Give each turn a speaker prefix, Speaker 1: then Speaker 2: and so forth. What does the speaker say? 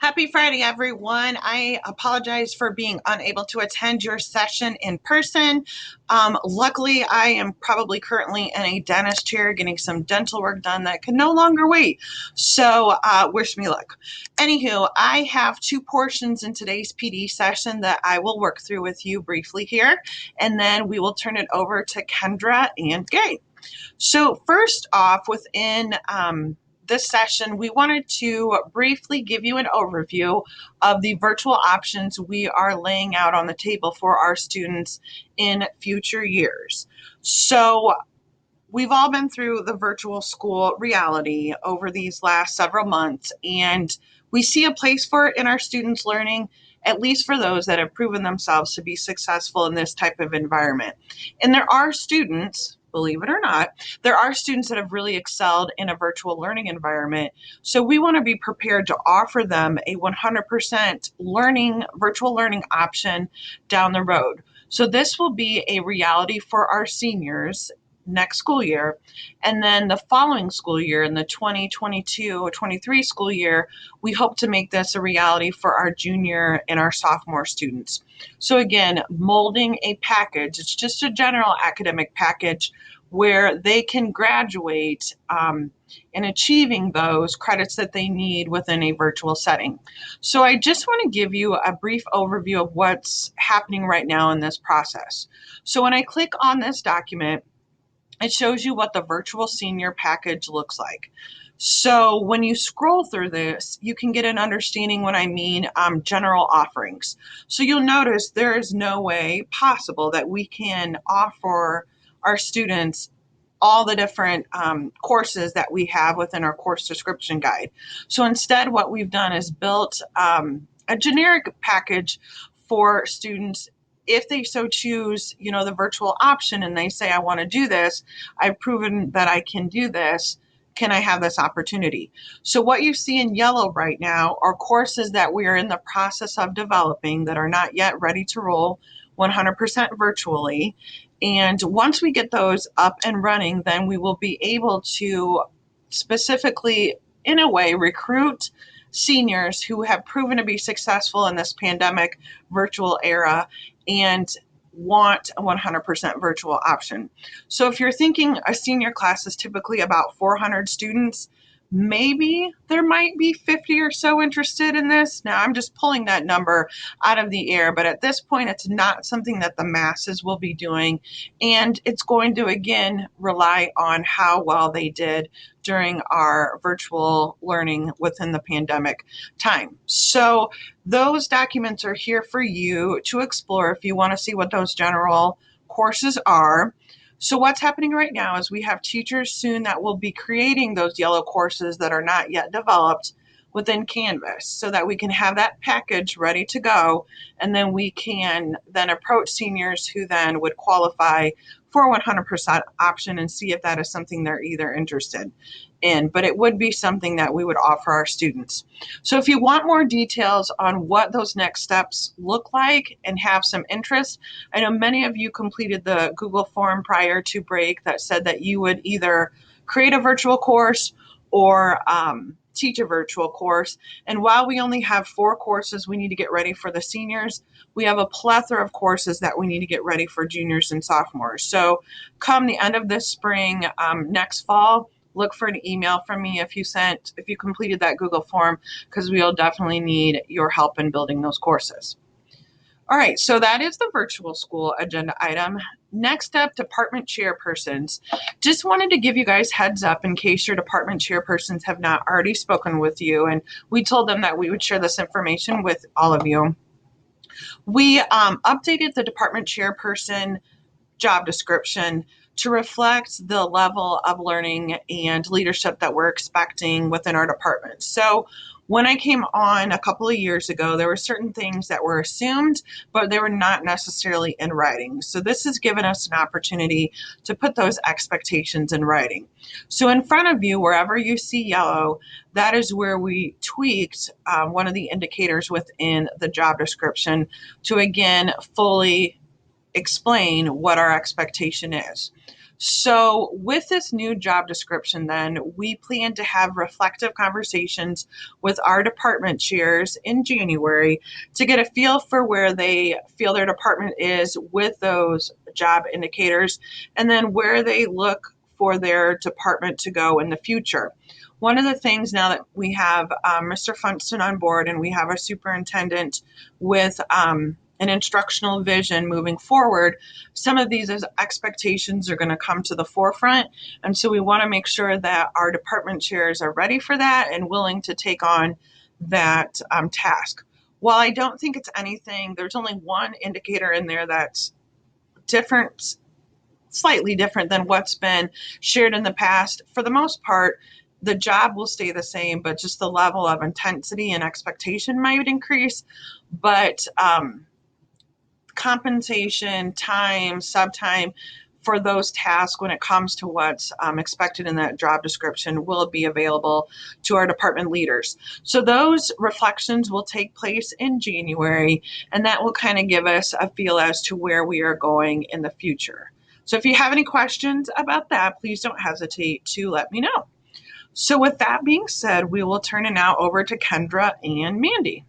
Speaker 1: Happy Friday, everyone. I apologize for being unable to attend your session in person. Luckily, I am probably currently in a dentist chair getting some dental work done that can no longer wait. So, wish me luck. Anywho, I have two portions in today's PD session that I will work through with you briefly here, and then we will turn it over to Kendra and Gay. So first off, within this session, we wanted to briefly give you an overview of the virtual options we are laying out on the table for our students in future years. So we've all been through the virtual school reality over these last several months, and we see a place for it in our students' learning, at least for those that have proven themselves to be successful in this type of environment. And there are students, believe it or not, there are students that have really excelled in a virtual learning environment. So we want to be prepared to offer them a 100% virtual learning option down the road. So this will be a reality for our seniors next school year. And then the following school year, in the 2022-23 school year, we hope to make this a reality for our junior and our sophomore students. So again, molding a package, it's just a general academic package where they can graduate in achieving those credits that they need within a virtual setting. So I just want to give you a brief overview of what's happening right now in this process. So when I click on this document, it shows you what the virtual senior package looks like. So when you scroll through this, you can get an understanding when I mean general offerings. So you'll notice there is no way possible that we can offer our students all the different courses that we have within our course description guide. So instead, what we've done is built a generic package for students if they so choose, the virtual option, and they say, I want to do this, I've proven that I can do this, can I have this opportunity? So what you see in yellow right now are courses that we are in the process of developing that are not yet ready to roll 100% virtually. And once we get those up and running, then we will be able to specifically, in a way, recruit seniors who have proven to be successful in this pandemic virtual era and want a 100% virtual option. So if you're thinking a senior class is typically about 400 students, maybe there might be 50 or so interested in this. Now I'm just pulling that number out of the air, but at this point it's not something that the masses will be doing, and it's going to again rely on how well they did during our virtual learning within the pandemic time. So those documents are here for you to explore if you want to see what those general courses are. So what's happening right now is we have teachers soon that will be creating those yellow courses that are not yet developed within Canvas so that we can have that package ready to go, and then we can then approach seniors who then would qualify for 100% option and see if that is something they're either interested in. But it would be something that we would offer our students. So if you want more details on what those next steps look like and have some interest, I know many of you completed the Google form prior to break that said that you would either create a virtual course or teach a virtual course. And while we only have 4 courses we need to get ready for the seniors, we have a plethora of courses that we need to get ready for juniors and sophomores. So come the end of this spring, next fall, look for an email from me if you completed that Google form, because we'll definitely need your help in building those courses. All right, so that is the virtual school agenda item. Next up, department chairpersons. Just wanted to give you guys heads up in case your department chairpersons have not already spoken with you, and we told them that we would share this information with all of you. We updated the department chairperson job description to reflect the level of learning and leadership that we're expecting within our department. So when I came on a couple of years ago, there were certain things that were assumed, but they were not necessarily in writing. So this has given us an opportunity to put those expectations in writing. So in front of you, wherever you see yellow, that is where we tweaked one of the indicators within the job description to again fully explain what our expectation is. So, with this new job description, then we plan to have reflective conversations with our department chairs in January to get a feel for where they feel their department is with those job indicators and then where they look for their department to go in the future. One of the things now that we have Mr. Funston on board and we have a superintendent with an instructional vision moving forward, some of these expectations are going to come to the forefront. And so we want to make sure that our department chairs are ready for that and willing to take on that task. While I don't think it's anything, there's only one indicator in there that's different, slightly different than what's been shared in the past. For the most part, the job will stay the same, but just the level of intensity and expectation might increase. But compensation, time, subtime for those tasks when it comes to what's expected in that job description will be available to our department leaders. So those reflections will take place in January, and that will kind of give us a feel as to where we are going in the future. So if you have any questions about that, please don't hesitate to let me know. So with that being said, we will turn it now over to Kendra and Mandy.